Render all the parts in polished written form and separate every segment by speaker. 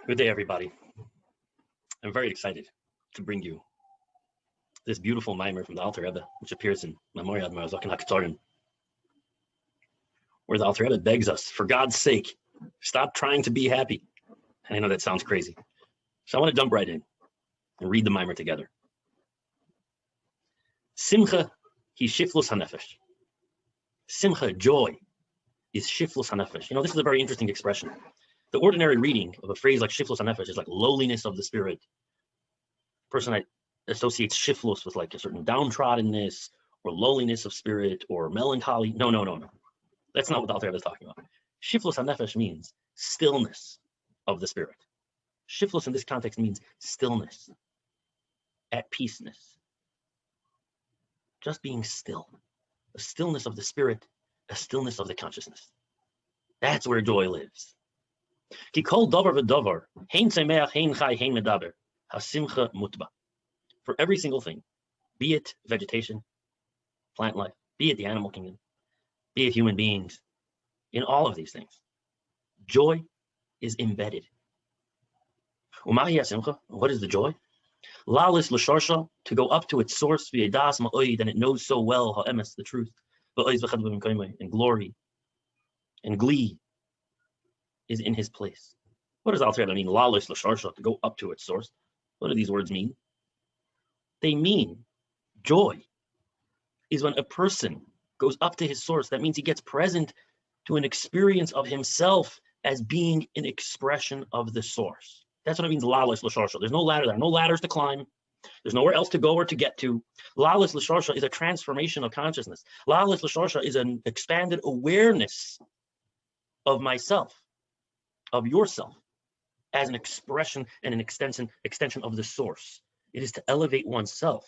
Speaker 1: Good day, everybody. I'm very excited to bring you this beautiful mimer from the Alter Rebbe, which appears in Memorial Marazak HaKetorim, where the Alter Rebbe begs us, for God's sake, stop trying to be happy. And I know that sounds crazy. So I want to jump right in and read the mimer together. Simcha hi shiflus hanefesh. Simcha, joy, is shiflus hanefesh. This is a very interesting expression. The ordinary reading of a phrase like shiflus hanefesh is like lowliness of the spirit. A person associates shiflus with like a certain downtroddenness or lowliness of spirit or melancholy. No. That's not what the Alter Rebbe is talking about. Shiflus hanefesh means stillness of the spirit. Shiflus in this context means stillness, at peaceness, just being still, a stillness of the spirit, a stillness of the consciousness. That's where joy lives. Ki kol davar v'davar, hein tzemeach, hein chai, hein medaber, hasimcha mutba. For every single thing, be it vegetation, plant life, be it the animal kingdom, be it human beings, in all of these things, joy is embedded. Umahi hasimcha, what is the joy? Lalis l'sharsha, to go up to its source, v'yedas ma'oid, and it knows so well ha'emes, the truth, and glory, and glee is in his place. What does Alter Rebbe mean? Lalis l'sharsha, to go up to its source. What do these words mean? They mean joy is when a person goes up to his source. That means he gets present to an experience of himself as being an expression of the source. That's what it means, lalis l'sharsha. There's no ladder there, no ladders to climb. There's nowhere else to go or to get to. Lalis l'sharsha is a transformation of consciousness. Lalis l'sharsha is an expanded awareness of myself, of yourself, as an expression and an extension of the source. It is to elevate oneself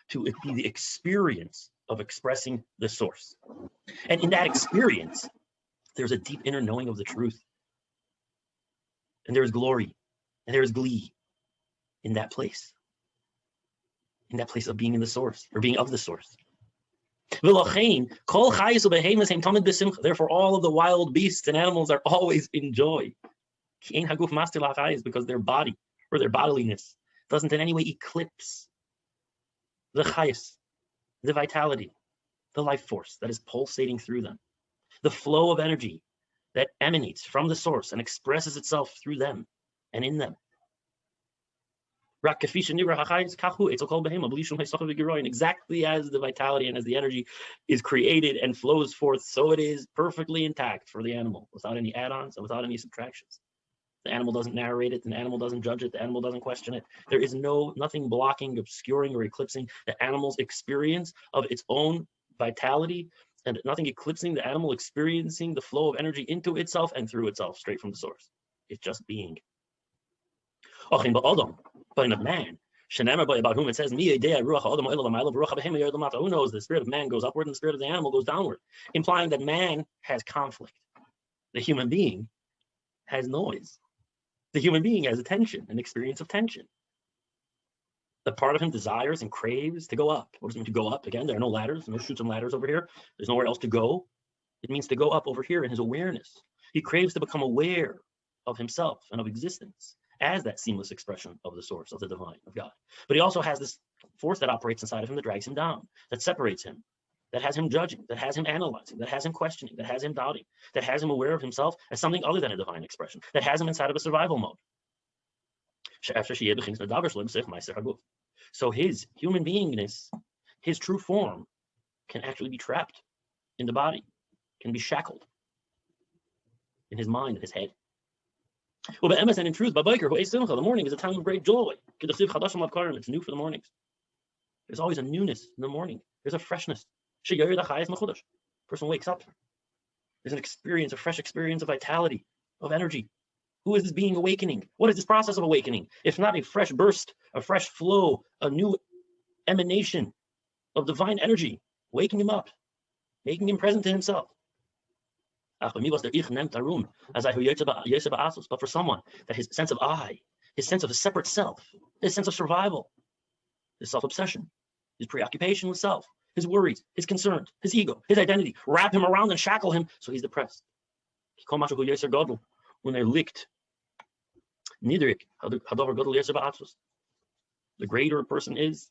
Speaker 1: to it be the experience of expressing the source. And in that experience, there's a deep inner knowing of the truth. And there is glory, and there is glee in that place of being in the source, or being of the source. Therefore, all of the wild beasts and animals are always in joy. Because their body, or their bodiliness, doesn't in any way eclipse the chayas, the vitality, the life force that is pulsating through them, the flow of energy that emanates from the source and expresses itself through them and in them. Exactly as the vitality and as the energy is created and flows forth, so it is perfectly intact for the animal, without any add-ons and without any subtractions. The animal doesn't narrate it, the animal doesn't judge it, the animal doesn't question it. There is nothing blocking, obscuring, or eclipsing the animal's experience of its own vitality, and nothing eclipsing the animal experiencing the flow of energy into itself and through itself, straight from the source. It's just being. But in a man, about whom it says, who knows the spirit of man goes upward and the spirit of the animal goes downward, implying that man has conflict. The human being has noise. The human being has attention, an experience of tension. The part of him desires and craves to go up. What does it mean to go up? Again, there are no ladders, no chutes and ladders over here. There's nowhere else to go. It means to go up over here in his awareness. He craves to become aware of himself and of existence as that seamless expression of the source, of the divine, of God. But he also has this force that operates inside of him that drags him down, that separates him, that has him judging, that has him analyzing, that has him questioning, that has him doubting, that has him aware of himself as something other than a divine expression, that has him inside of a survival mode. So his human beingness, his true form, can actually be trapped in the body, can be shackled in his mind, in his head. And in truth, the morning is a time of great joy. It's new for the mornings. There's always a newness in the morning. There's a freshness. Person wakes up. There's an experience, a fresh experience of vitality, of energy. Who is this being awakening? What is this process of awakening? If not a fresh burst, a fresh flow, a new emanation of divine energy, waking him up, making him present to himself. But for someone, that his sense of I, his sense of a separate self, his sense of survival, his self-obsession, his preoccupation with self, his worries, his concerns, his ego, his identity, wrap him around and shackle him, so he's depressed. When they're licked, Nidrik, Hadover Gadol Yeser Ba'atzos. The greater a person is,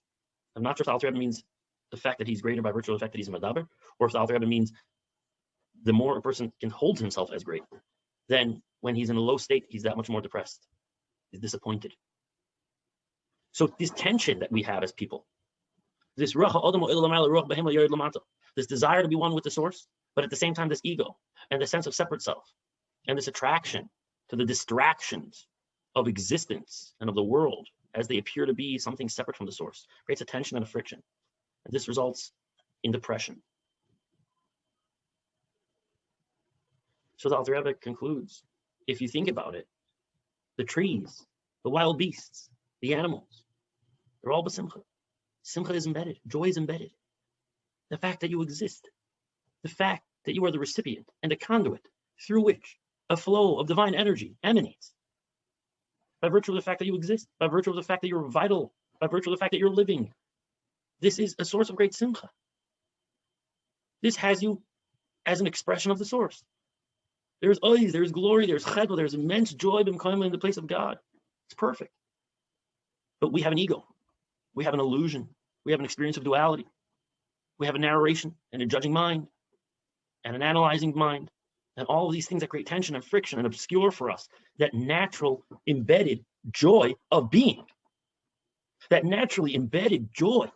Speaker 1: I'm not sure if the Alter Rebbe means the fact that he's greater by virtue of the fact that he's a Medaber, or if the Alter Rebbe means the more a person can hold himself as great, then when he's in a low state, he's that much more depressed. He's disappointed. So this tension that we have as people, this desire to be one with the source, but at the same time, this ego and the sense of separate self and this attraction to the distractions of existence and of the world as they appear to be something separate from the source creates a tension and a friction. And this results in depression. So the Alter Rebbe concludes, if you think about it, the trees, the wild beasts, the animals, they're all b'simcha. Simcha is embedded. Joy is embedded. The fact that you exist, the fact that you are the recipient and the conduit through which a flow of divine energy emanates, by virtue of the fact that you exist, by virtue of the fact that you're vital, by virtue of the fact that you're living. This is a source of great simcha. This has you as an expression of the source. There's ois, there's glory, there's chedwa, there's immense joy in the place of God. It's perfect. But we have an ego. We have an illusion. We have an experience of duality. We have a narration and a judging mind and an analyzing mind. And all of these things that create tension and friction and obscure for us that natural embedded joy of being. That naturally embedded joy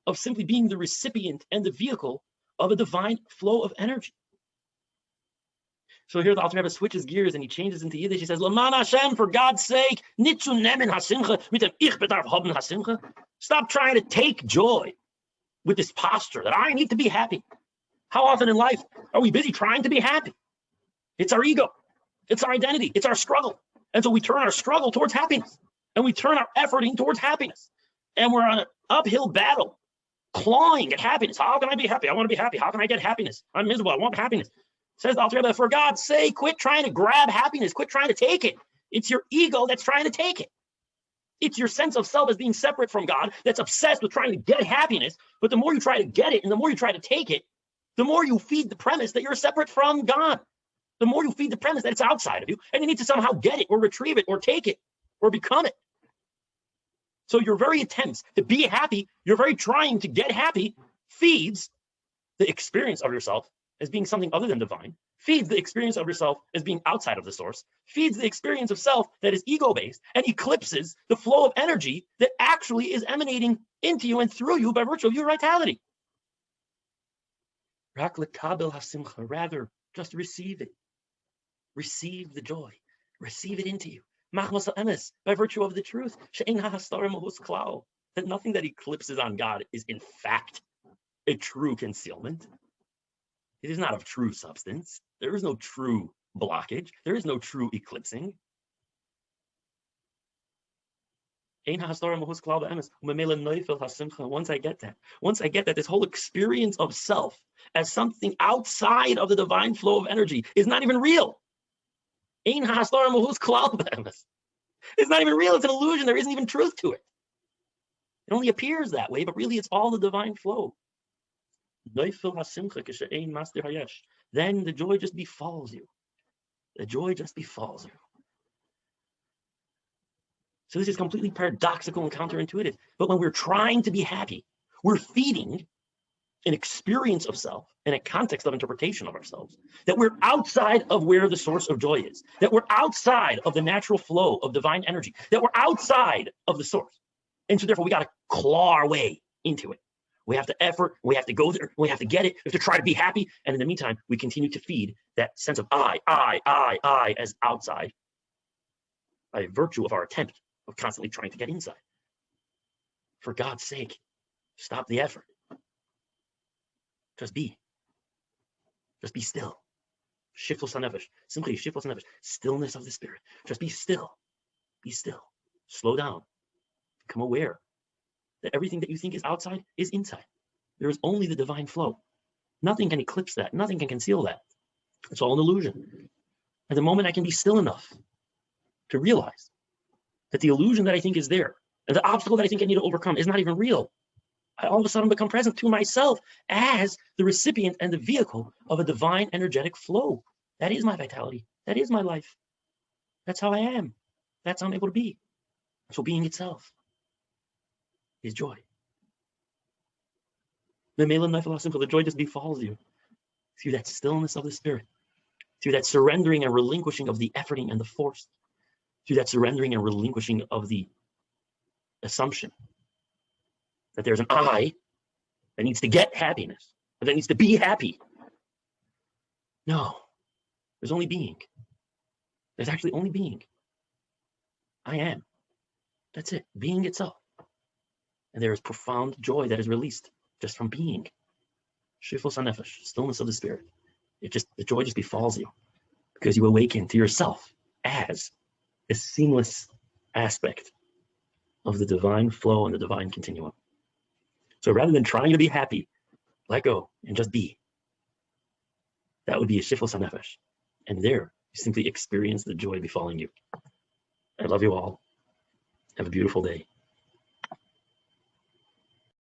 Speaker 1: of simply being the recipient and the vehicle of a divine flow of energy. So here the Alter Rebbe switches gears and he changes into Yiddish. He says, L'man Hashem, for God's sake, nitzu nemen hasimcha, mit dem ich bedarf haben hasimcha. Stop trying to take joy with this posture that I need to be happy. How often in life are we busy trying to be happy? It's our ego. It's our identity. It's our struggle. And so we turn our struggle towards happiness. And we turn our efforting towards happiness. And we're on an uphill battle, clawing at happiness. How can I be happy? I want to be happy. How can I get happiness? I'm miserable. I want happiness. Says the Alter Rebbe, for God's sake, quit trying to grab happiness. Quit trying to take it. It's your ego that's trying to take it. It's your sense of self as being separate from God that's obsessed with trying to get happiness. But the more you try to get it and the more you try to take it, the more you feed the premise that you're separate from God. The more you feed the premise that it's outside of you and you need to somehow get it or retrieve it or take it or become it. So your very attempts to be happy, your very trying to get happy feeds the experience of yourself as being something other than divine, feeds the experience of yourself as being outside of the source, feeds the experience of self that is ego-based and eclipses the flow of energy that actually is emanating into you and through you by virtue of your vitality. Rather, just receive it. Receive the joy. Receive it into you. By virtue of the truth, that nothing that eclipses on God is in fact a true concealment. It is not of true substance. There is no true blockage. There is no true eclipsing. Once I get that, this whole experience of self as something outside of the divine flow of energy is not even real. It's not even real. It's an illusion. There isn't even truth to it. It only appears that way, but really it's all the divine flow. Then the joy just befalls you. The joy just befalls you. So this is completely paradoxical and counterintuitive. But when we're trying to be happy, we're feeding an experience of self and a context of interpretation of ourselves that we're outside of where the source of joy is, that we're outside of the natural flow of divine energy, that we're outside of the source. And so therefore we got to claw our way into it. We have to effort, we have to go there, we have to get it, we have to try to be happy. And in the meantime, we continue to feed that sense of I as outside by virtue of our attempt of constantly trying to get inside. For God's sake, stop the effort. Just be. Just be still. Shiftless hanefesh. Simply shiftless hanefesh. Stillness of the spirit. Just be still. Be still. Slow down. Become aware that everything that you think is outside is inside. There is only the divine flow. Nothing can eclipse that. Nothing can conceal that. It's all an illusion. At the moment I can be still enough to realize that the illusion that I think is there and the obstacle that I think I need to overcome is not even real, I all of a sudden become present to myself as the recipient and the vehicle of a divine energetic flow. That is my vitality. That is my life. That's how I am. That's how I'm able to be. So being itself is joy. The joy just befalls you through that stillness of the spirit, through that surrendering and relinquishing of the efforting and the force, through that surrendering and relinquishing of the assumption that there's an I that needs to get happiness, or that needs to be happy. No, there's only being. There's actually only being. I am. That's it, being itself. And there is profound joy that is released just from being. Shifos hanefesh, stillness of the spirit. The joy just befalls you because you awaken to yourself as a seamless aspect of the divine flow and the divine continuum. So rather than trying to be happy, let go and just be. That would be a shifos hanefesh. And there, you simply experience the joy befalling you. I love you all. Have a beautiful day.